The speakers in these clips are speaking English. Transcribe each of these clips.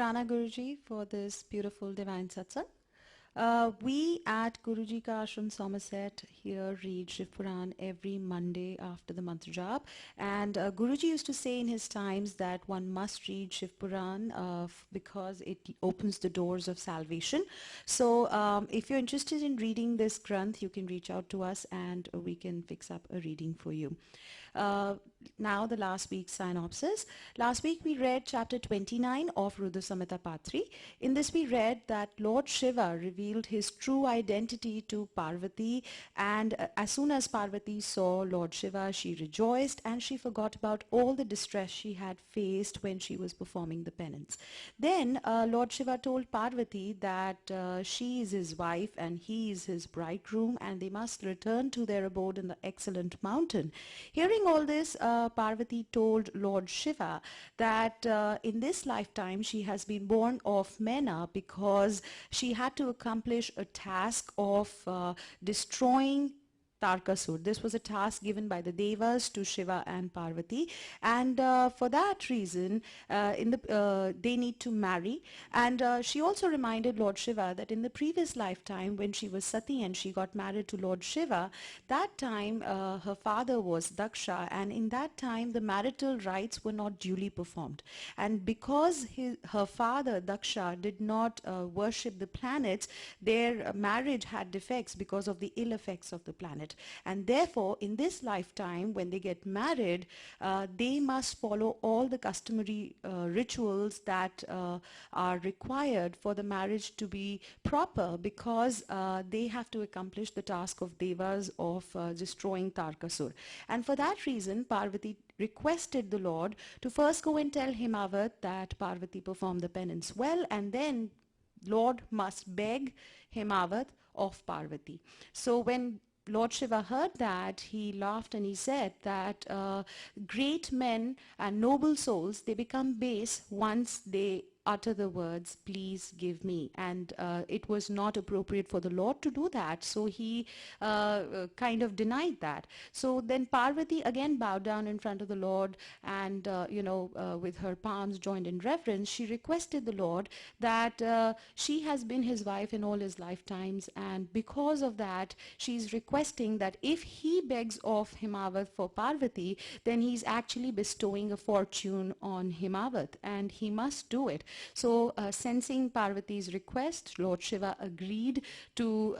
Shukrana Guruji for this beautiful divine satsang. We at Guruji Ka Ashram Somerset here read Shivpuran every Monday after the mantra jap, and Guruji used to say in his times that one must read Shivpuran because it opens the doors of salvation. So if you're interested in reading this granth, you can reach out to us and we can fix up a reading for you. Now the last week's synopsis. Last week we read chapter 29 of Rudra Samhita Part 3. In this we read that Lord Shiva revealed his true identity to Parvati, and as soon as Parvati saw Lord Shiva, she rejoiced and she forgot about all the distress she had faced when she was performing the penance. Then Lord Shiva told Parvati that she is his wife and he is his bridegroom, and they must return to their abode in the excellent mountain. Hearing all this, Parvati told Lord Shiva that in this lifetime she has been born of Mena because she had to accomplish a task of destroying Tarkasur. This was a task given by the Devas to Shiva and Parvati, and for that reason they need to marry. And she also reminded Lord Shiva that in the previous lifetime when she was Sati and she got married to Lord Shiva, that time her father was Daksha, and in that time the marital rites were not duly performed. And because her father Daksha did not worship the planets, their marriage had defects because of the ill effects of the planet. And therefore, in this lifetime, when they get married, they must follow all the customary rituals that are required for the marriage to be proper, because they have to accomplish the task of Devas of destroying Tarkasur. And for that reason, Parvati requested the Lord to first go and tell Himavat that Parvati performed the penance well, and then Lord must beg Himavat of Parvati. So when Lord Shiva heard that, he laughed and he said that great men and noble souls, they become base once they utter the words, please give me. And it was not appropriate for the Lord to do that. So he kind of denied that. So then Parvati again bowed down in front of the Lord, and with her palms joined in reverence, she requested the Lord that she has been his wife in all his lifetimes, and because of that she's requesting that if he begs of Himavat for Parvati, then he's actually bestowing a fortune on Himavat, and he must do it. So sensing Parvati's request, Lord Shiva agreed to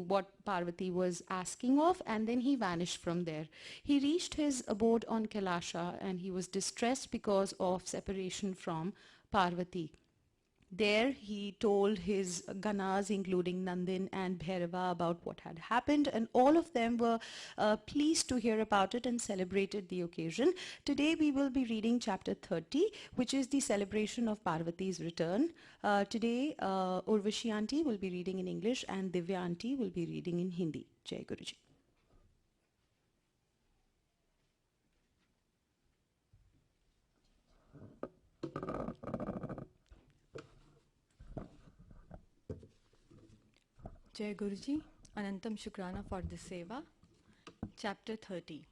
what Parvati was asking of, and then he vanished from there. He reached his abode on Kailasha, and he was distressed because of separation from Parvati. There he told his Ganas, including Nandin and Bhairava, about what had happened, and all of them were pleased to hear about it and celebrated the occasion. Today we will be reading chapter 30, which is the celebration of Parvati's return. Today Urvashi Aunty will be reading in English and Divya Aunty will be reading in Hindi. Jai Guruji. Jai Guruji, Anantam Shukrana for this seva. Chapter 30.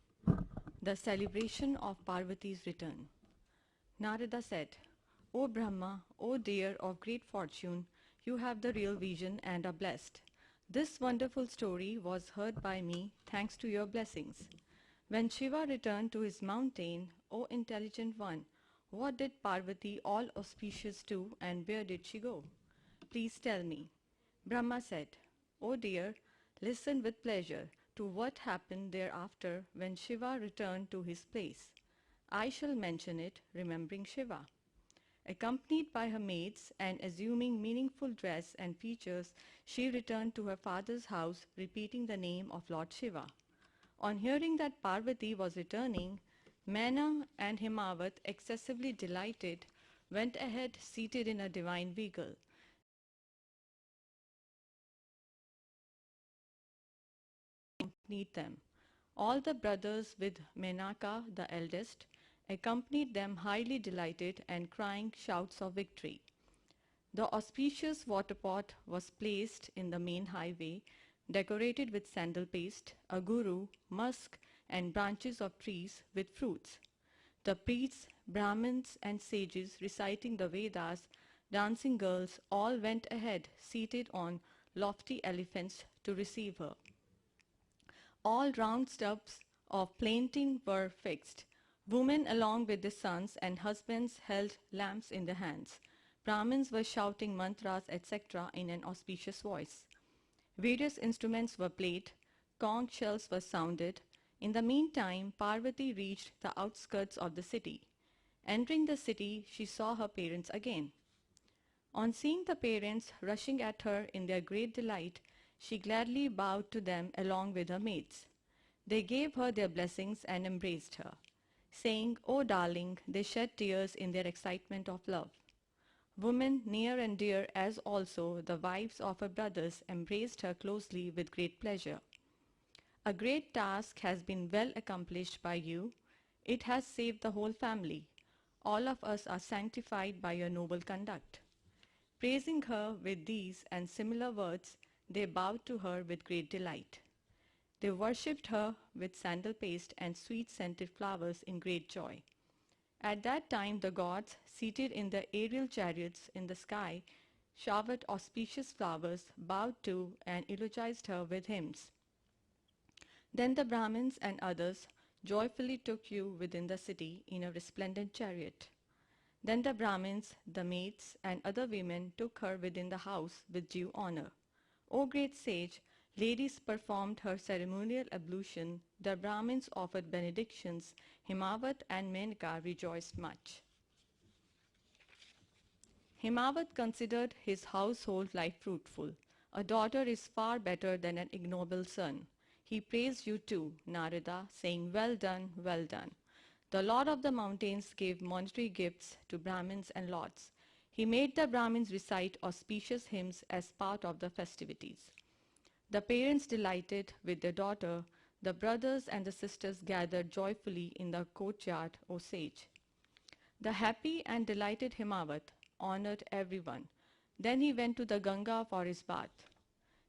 The celebration of Parvati's return. Narada said, O Brahma, O dear of great fortune, you have the real vision and are blessed. This wonderful story was heard by me thanks to your blessings. When Shiva returned to his mountain, O intelligent one, what did Parvati all auspicious do, and where did she go? Please tell me. Brahma said, O dear, listen with pleasure to what happened thereafter when Shiva returned to his place. I shall mention it, remembering Shiva. Accompanied by her maids and assuming meaningful dress and features, she returned to her father's house, repeating the name of Lord Shiva. On hearing that Parvati was returning, Mena and Himavat, excessively delighted, went ahead seated in a divine vehicle. Accompanied them. All the brothers with Menaka, the eldest, accompanied them, highly delighted and crying shouts of victory. The auspicious water pot was placed in the main highway, decorated with sandal paste, a guru, musk, and branches of trees with fruits. The priests, Brahmins, and sages reciting the Vedas dancing girls all went ahead, seated on lofty elephants to receive her. All round steps of planting were fixed. Women along with their sons and husbands held lamps in their hands. Brahmins were shouting mantras, etc. in an auspicious voice. Various instruments were played, conch shells were sounded. In the meantime, Parvati reached the outskirts of the city. Entering the city, she saw her parents again. On seeing the parents rushing at her in their great delight, she gladly bowed to them along with her maids. They gave her their blessings and embraced her. Saying, "Oh darling," they shed tears in their excitement of love. Women near and dear, as also the wives of her brothers, embraced her closely with great pleasure. "A great task has been well accomplished by you. It has saved the whole family. All of us are sanctified by your noble conduct." Praising her with these and similar words, they bowed to her with great delight. They worshipped her with sandal paste and sweet-scented flowers in great joy. At that time the gods, seated in their aerial chariots in the sky, showered auspicious flowers, bowed to and eulogized her with hymns. Then the Brahmins and others joyfully took you within the city in a resplendent chariot. Then the Brahmins, the maids, and other women took her within the house with due honor. O great sage, ladies performed her ceremonial ablution, the Brahmins offered benedictions, Himavat and Menka rejoiced much. Himavat considered his household life fruitful. "A daughter is far better than an ignoble son." He praised you too, Narada, saying, "Well done, well done." The Lord of the Mountains gave monetary gifts to Brahmins and lords. He made the Brahmins recite auspicious hymns as part of the festivities. The parents delighted with their daughter. The brothers and the sisters gathered joyfully in the courtyard, O sage. The happy and delighted Himavat honored everyone. Then he went to the Ganga for his bath.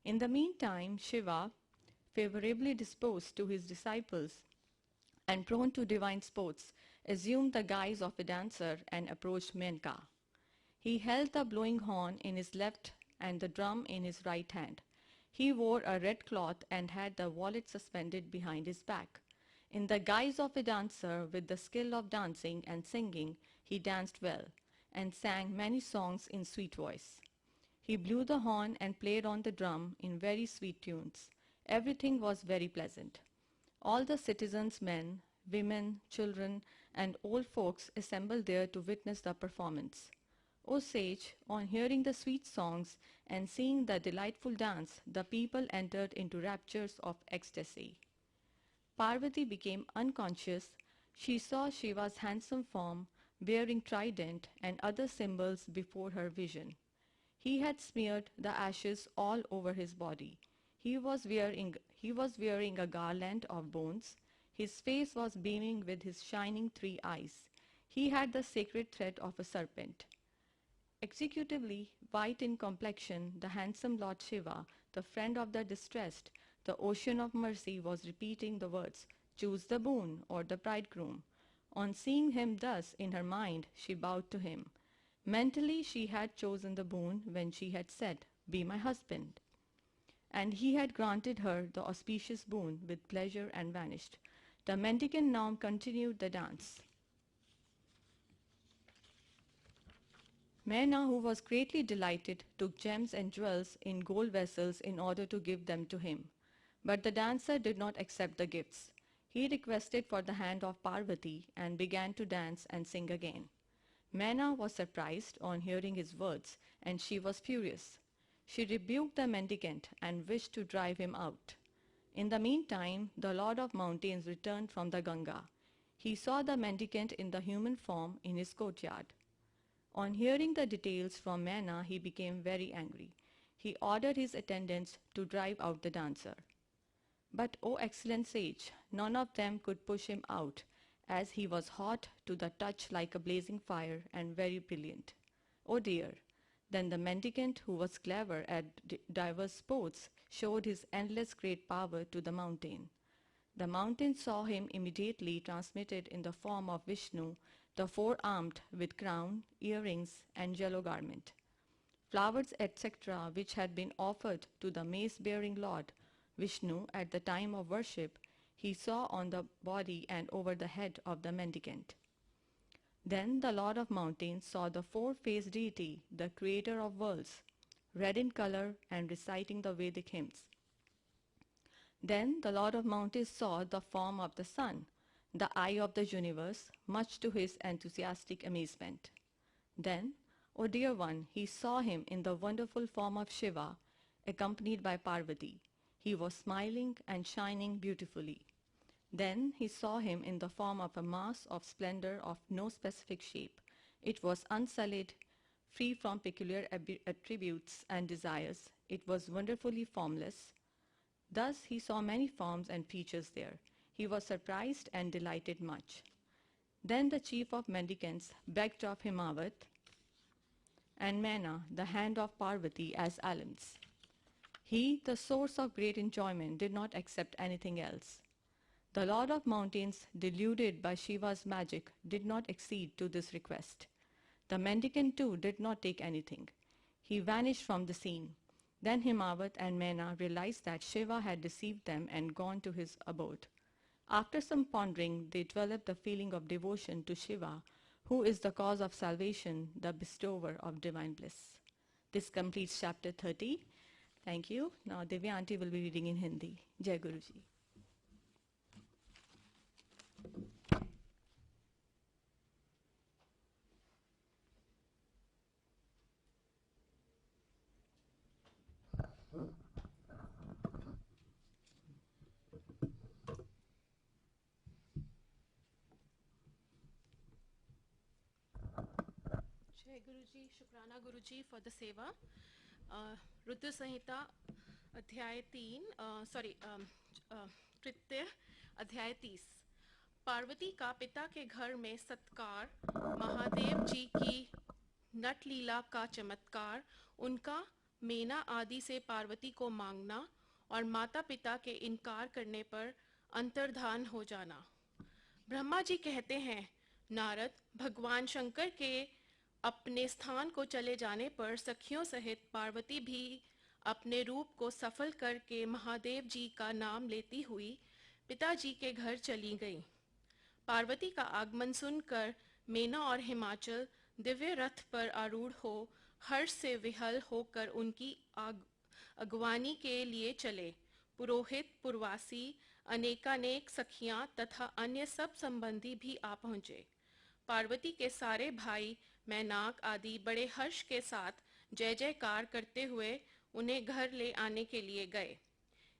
In the meantime, Shiva, favorably disposed to his disciples and prone to divine sports, assumed the guise of a dancer and approached Menka. He held the blowing horn in his left and the drum in his right hand. He wore a red cloth and had the wallet suspended behind his back. In the guise of a dancer, with the skill of dancing and singing, he danced well, and sang many songs in sweet voice. He blew the horn and played on the drum in very sweet tunes. Everything was very pleasant. All the citizens, men, women, children, and old folks assembled there to witness the performance. O sage, on hearing the sweet songs and seeing the delightful dance, the people entered into raptures of ecstasy. Parvati became unconscious. She saw Shiva's handsome form, bearing trident and other symbols before her vision. He had smeared the ashes all over his body. He was wearing a garland of bones. His face was beaming with his shining 3 eyes. He had the sacred thread of a serpent. Executively white in complexion, the handsome Lord Shiva, the friend of the distressed, the ocean of mercy, was repeating the words, "Choose the boon," or the bridegroom. On seeing him thus in her mind, she bowed to him. Mentally she had chosen the boon when she had said, "Be my husband." And he had granted her the auspicious boon with pleasure and vanished. The mendicant now continued the dance. Mena, who was greatly delighted, took gems and jewels in gold vessels in order to give them to him. But the dancer did not accept the gifts. He requested for the hand of Parvati and began to dance and sing again. Mena was surprised on hearing his words, and she was furious. She rebuked the mendicant and wished to drive him out. In the meantime, the Lord of Mountains returned from the Ganga. He saw the mendicant in the human form in his courtyard. On hearing the details from Mena, he became very angry. He ordered his attendants to drive out the dancer. But, O excellent sage, none of them could push him out, as he was hot to the touch like a blazing fire and very brilliant. Oh dear! Then the mendicant, who was clever at diverse sports, showed his endless great power to the mountain. The mountain saw him immediately transmitted in the form of Vishnu, the four-armed, with crown, earrings, and yellow garment. flowers, etc., which had been offered to the mace-bearing Lord Vishnu at the time of worship, he saw on the body and over the head of the mendicant. Then the Lord of Mountains saw the four-faced deity, the creator of worlds, red in color and reciting the Vedic hymns. Then the Lord of Mountains saw the form of the sun, the eye of the universe, much to his enthusiastic amazement. Then, O dear one, he saw him in the wonderful form of Shiva, accompanied by Parvati. He was smiling and shining beautifully. Then he saw him in the form of a mass of splendor of no specific shape. It was unsullied, free from peculiar attributes and desires. It was wonderfully formless. Thus he saw many forms and features there. He was surprised and delighted much. Then the chief of mendicants begged of Himavat and Mena the hand of Parvati as alms. He, the source of great enjoyment, did not accept anything else. The Lord of Mountains, deluded by Shiva's magic, did not accede to this request. The mendicant too did not take anything. He vanished from the scene. Then Himavat and Mena realized that Shiva had deceived them and gone to his abode. After some pondering, they developed the feeling of devotion to Shiva, who is the cause of salvation, the bestower of divine bliss. This completes chapter 30. Thank you. Now Divya Aunty will be reading in Hindi. Jai Guruji. Jai Guruji, Shukrana Guruji for the seva. Rudra Samhita अध्याय 3 कृत्य अध्याय 30। पार्वती का पिता के घर में सत्कार, महादेव जी की नटलीला का चमत्कार, उनका मेना आदि से पार्वती को मांगना और माता पिता के इनकार करने पर अंतर्धान हो जाना। ब्रह्मा जी कहते हैं, नारद, भगवान शंकर के अपने स्थान को चले जाने पर सखियों सहित पार्वती भी अपने रूप को सफल करके महादेव जी का नाम लेती हुई पिताजी के घर चली गईं। पार्वती का आगमन सुनकर मेना और हिमाचल दिव्य रथ पर आरूढ़ हो हर्ष से विहल होकर उनकी अगवानी के लिए चले। पुरोहित, पुरवासी, अनेकानेक सखियां तथा अन्य सब संबंधी भी आ पहुँचे। पार्वती के सारे भाई मैनाक आदि बड़े हर्ष के साथ जय जयकार करते हुए उन्हें घर ले आने के लिए गए।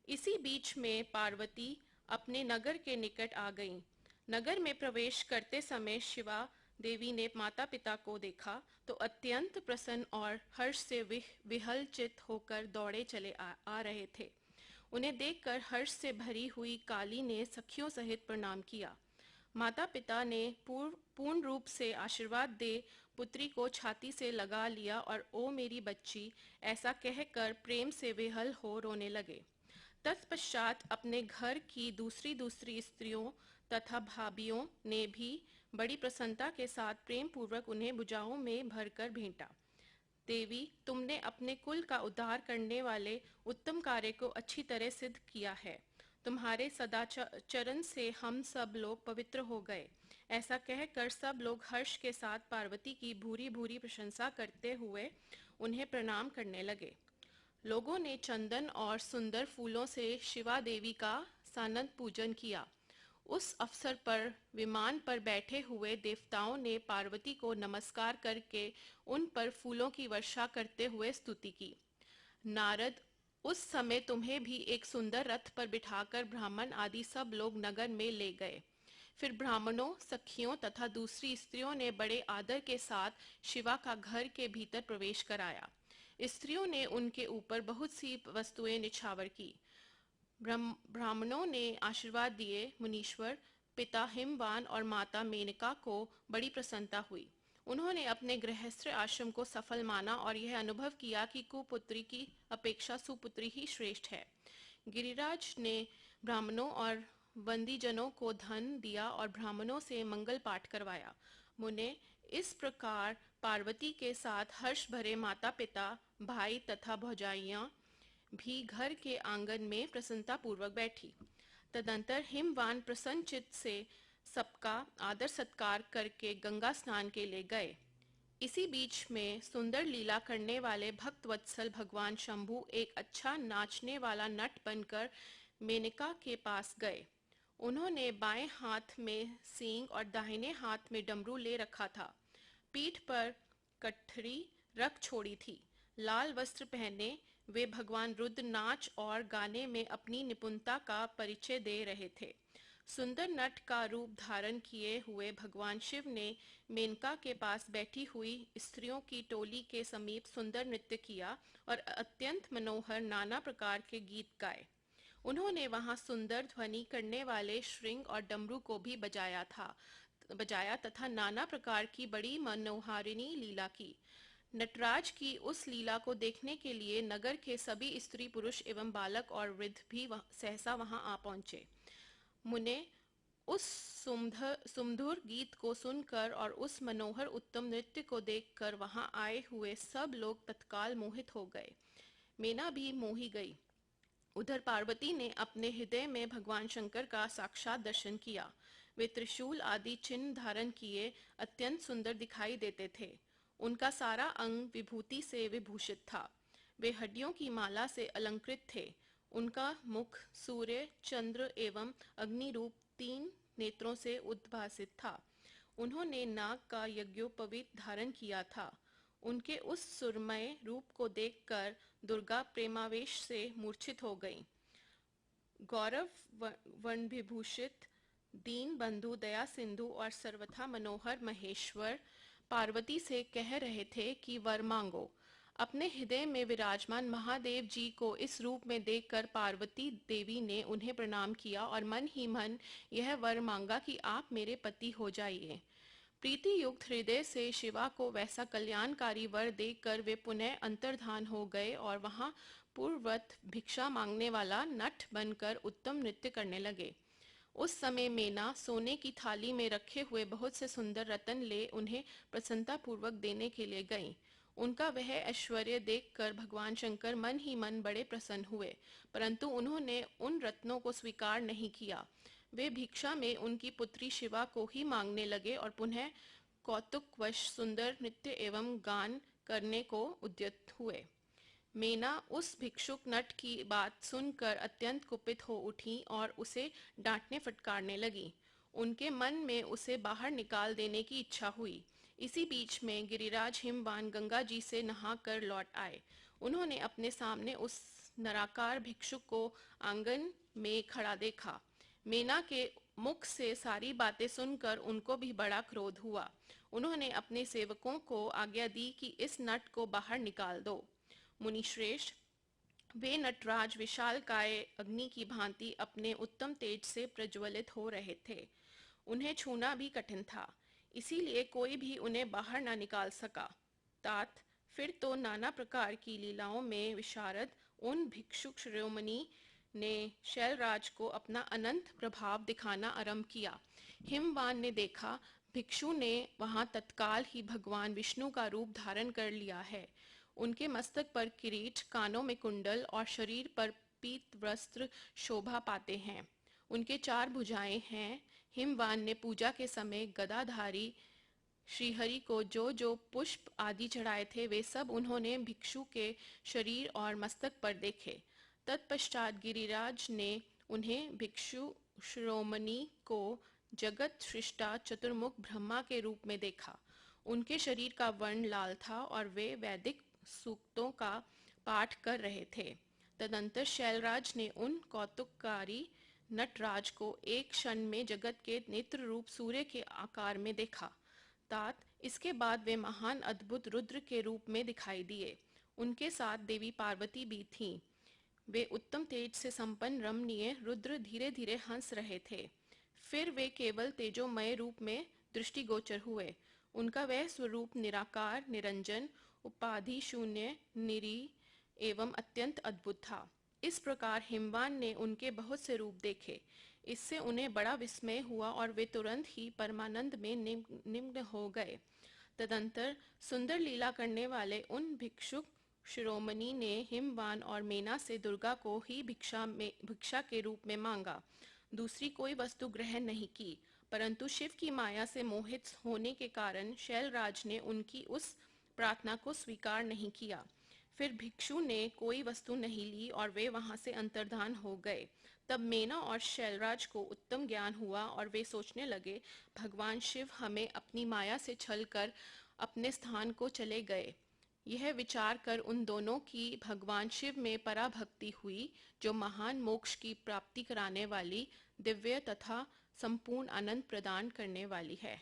इसी बीच में पार्वती अपने नगर के निकट आ गईं। नगर में प्रवेश करते समय शिवा देवी ने माता पिता को देखा तो अत्यंत प्रसन्न और हर्ष से विहल चित होकर दौड़े चले आ रहे थे। उन्हें देखकर हर्ष से भरी हुई काली ने सखियों सहित प्रणाम किया। माता पिता ने पूर्ण रूप से आशीर्वाद दे पुत्री को छाती से लगा लिया और ओ मेरी बच्ची ऐसा कहकर प्रेम से विहल हो रोने लगे। तत्पश्चात अपने घर की दूसरी स्त्रियों तथा भाभियों ने भी बड़ी प्रसन्नता के साथ प्रेम पूर्वक उन्हें भुजाओं में भरकर भेंटा। देवी, तुमने अपने कुल का उद्धार करने वाले उत्तम कार्य को अच्छी तरह सिद्ध किया है। तुम्हारे सदाचरण से हम सब लोग पवित्र हो गए। ऐसा कहकर सब लोग हर्ष के साथ पार्वती की भूरी भूरी प्रशंसा करते हुए उन्हें प्रणाम करने लगे। लोगों ने चंदन और सुंदर फूलों से शिवा देवी का सानंद पूजन किया। उस अवसर पर विमान पर बैठे हुए देवताओं ने पार्वती को नमस्कार करके उन पर फूलों की वर्षा करते हुए स्तुति की। नारद, उस समय तुम्हें भी एक सुंदर रथ पर बिठाकर ब्राह्मण आदि सब लोग नगर में ले गए। फिर ब्राह्मणों, सखियों तथा दूसरी स्त्रियों ने बड़े आदर के साथ शिवा का घर के भीतर प्रवेश कराया। स्त्रियों ने उनके ऊपर बहुत सी वस्तुएं निछावर की। ब्राह्मणों ने आशीर्वाद दिए। मुनीश्वर, पिता हिमवान और माता मेनका को बड़ी प्रसन्नता हुई। उन्होंने अपने गृहस्थ आश्रम को सफल माना और यह अनुभव किया कि कुपुत्री की अपेक्षा सुपुत्री ही श्रेष्ठ है। गिरिराज ने ब्राह्मणों और वंदीजनों को धन दिया और ब्राह्मणों से मंगल पाठ करवाया। मुने, इस प्रकार पार्वती के साथ हर्ष भरे माता पिता, भाई तथा भौजाइयाँ भी घर के आंगन में प्रसन्नता पूर्वक बैठी। तदंतर हिमवान प्रसन्न चित्त से सबका आदर सत्कार करके गंगा स्नान के लिए गए। इसी बीच में सुंदर लीला करने वाले भक्त वत्सल भगवान शंभु एक अच्छा नाचने वाला नट बनकर मेनका के पास गए। उन्होंने बाएं हाथ में सींग और दाहिने हाथ में डमरू ले रखा था। पीठ पर कठरी रख छोड़ी थी। लाल वस्त्र पहने वे भगवान रुद्र नाच और गाने में अपनी निपुणता का परिचय दे रहे थे। सुंदर नट का रूप धारण किए हुए भगवान शिव ने मेनका के पास बैठी हुई स्त्रियों की टोली के समीप सुंदर नृत्य किया और अत्यंत मनोहर नाना प्रकार के गीत गाए। उन्होंने वहां सुंदर ध्वनि करने वाले श्रृंग और डमरू को भी बजाया तथा नाना प्रकार की बड़ी मनोहारिणी लीला की। नटराज की उस लीला को देखने के लिए नगर के सभी स्त्री पुरुष एवं बालक और वृद्ध भी सहसा वहां आ पहुंचे। मुने उस सुमधुर गीत को सुनकर और उस मनोहर उत्तम नृत्य को देखकर वहां आए हुए सब लोग तत्काल मोहित हो गए। मीना भी मोही गई। उधर पार्वती ने अपने हृदय में भगवान शंकर का साक्षात दर्शन किया। वे त्रिशूल आदि चिन्ह धारण किए अत्यंत सुंदर दिखाई देते थे। उनका सारा अंग विभूति से विभूषित था। वे हड्डियों की माला से अलंकृत थे। उनका मुख सूर्य, चंद्र एवं अग्नि रूप 3 नेत्रों से उद्भासित था। उन्होंने नाग का यज्ञोपवीत धारण किया था। उनके उस सुरमय रूप को देखकर दुर्गा प्रेमावेश से मूर्छित हो गईं। गौरव वर्ण विभूषित दीन बंधु, दया सिंधु और सर्वथा मनोहर महेश्वर पार्वती से कह रहे थे कि वर मांगो। अपने हृदय में विराजमान महादेव जी को इस रूप में देखकर पार्वती देवी ने उन्हें प्रणाम किया और मन ही मन यह वर मांगा कि आप मेरे पति हो जाइए। प्रीति युक्त हृदय से शिवा को वैसा कल्याणकारी वर देखकर वे पुनः अंतर्धान हो गए और वहां पूर्ववत भिक्षा मांगने वाला नट बनकर उत्तम नृत्य करने लगे। उस समय मेना सोने की थाली में रखे हुए बहुत से सुंदर रत्न ले उन्हें प्रसन्नता पूर्वक देने के लिए गईं। उनका वह ऐश्वर्य देखकर भगवान शंकर मन ही मन बड़े प्रसन्न हुए, परंतु उन्होंने उन रत्नों को स्वीकार नहीं किया। वे भिक्षा में उनकी पुत्री शिवा को ही मांगने लगे और पुनः कौतुकवश सुंदर नृत्य एवं गान करने को उद्यत हुए। मेना उस भिक्षुक नट की बात सुनकर अत्यंत कुपित हो उठी और उसे डांटने फटकारने लगी। उनके मन में उसे बाहर निकाल देने की इच्छा हुई। इसी बीच में गिरिराज हिमवान गंगा जी से नहाकर लौट आए। उन्होंने अपने सामने उस नराकार भिक्षुक को आंगन में खड़ा देखा। मेना के मुख से सारी बातें सुनकर उनको भी बड़ा क्रोध हुआ। उन्होंने अपने सेवकों को आज्ञा दी कि इस नट को बाहर निकाल दो। मुनिश्रेष्ठ, वे नटराज विशालकाय अग्नि की भांति अपने उत्तम तेज से प्रज्वलित हो रहे थे। उन्हें छूना भी कठिन था, इसीलिए कोई भी उन्हें बाहर न निकाल सका। तात फिर तो नाना प्रकार की लीलाओं में विशारद उन भिक्षुक शिरोमणि ने शैलराज को अपना अनंत प्रभाव दिखाना आरंभ किया। हिमवान ने देखा भिक्षु ने वहां तत्काल ही भगवान विष्णु का रूप धारण कर लिया है। उनके मस्तक पर किरीट, कानों में कुंडल और शरीर पर पीत वस्त्र शोभा पाते हैं। उनके 4 भुजाएं हैं। हिमवान ने पूजा के समय गदाधारी श्रीहरि को जो जो पुष्प आदि चढ़ाए थे वे सब उन्होंने भिक्षु के शरीर और मस्तक पर देखे। तत्पश्चात गिरिराज ने उन्हें भिक्षु शिरोमणि को जगत सृष्टा चतुर्मुख ब्रह्मा के रूप में देखा। उनके शरीर का वर्ण लाल था और वे वैदिक सूक्तों का पाठ कर रहे थे। तदंतर शैलराज ने उन कौतुककारी नटराज को एक क्षण में जगत के नेत्र रूप सूर्य के आकार में देखा। तात इसके बाद वे महान अद्भुत रुद्र के रूप में दिखाई दिए। उनके साथ देवी पार्वती भी थीं। वे उत्तम तेज से संपन्न रमणीय रुद्र धीरे धीरे हंस रहे थे। फिर वे केवल तेजोमय रूप में दृष्टिगोचर हुए। उनका वह स्वरूप निराकार, निरंजन, उपाधि शून्य, निरीह एवं अत्यंत अद्भुत था। इस प्रकार हिमवान ने उनके बहुत से रूप देखे। इससे उन्हें बड़ा विस्मय हुआ और वे तुरंत ही परमानंद में निमग्न हो गए। तदंतर सुंदर लीला करने वाले उन भिक्षुक शिरोमणि ने हिमवान और मेना से दुर्गा को ही भिक्षा के रूप में मांगा। दूसरी कोई वस्तु ग्रहण नहीं की, परंतु शिव की माया से मोहित होने के कारण शैलराज ने उनकी उस प्रार्थना को स्वीकार नहीं किया। फिर भिक्षु ने कोई वस्तु नहीं ली और वे वहां से अंतर्धान हो गए। तब मेना और शैलराज को उत्तम ज्ञान हुआ और वे सोचने लगे, भगवान शिव हमें अपनी माया से छल कर अपने स्थान को चले गए। यह विचार कर उन दोनों की भगवान शिव में पराभक्ति हुई, जो महान मोक्ष की प्राप्ति कराने वाली, दिव्य तथा संपूर्ण आनंद प्रदान करने वाली है।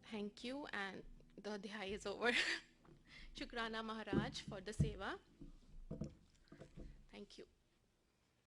थैंक यू एंड द अध्याय इज ओवर। शुक्राना महाराज फॉर द सेवा। Thank you.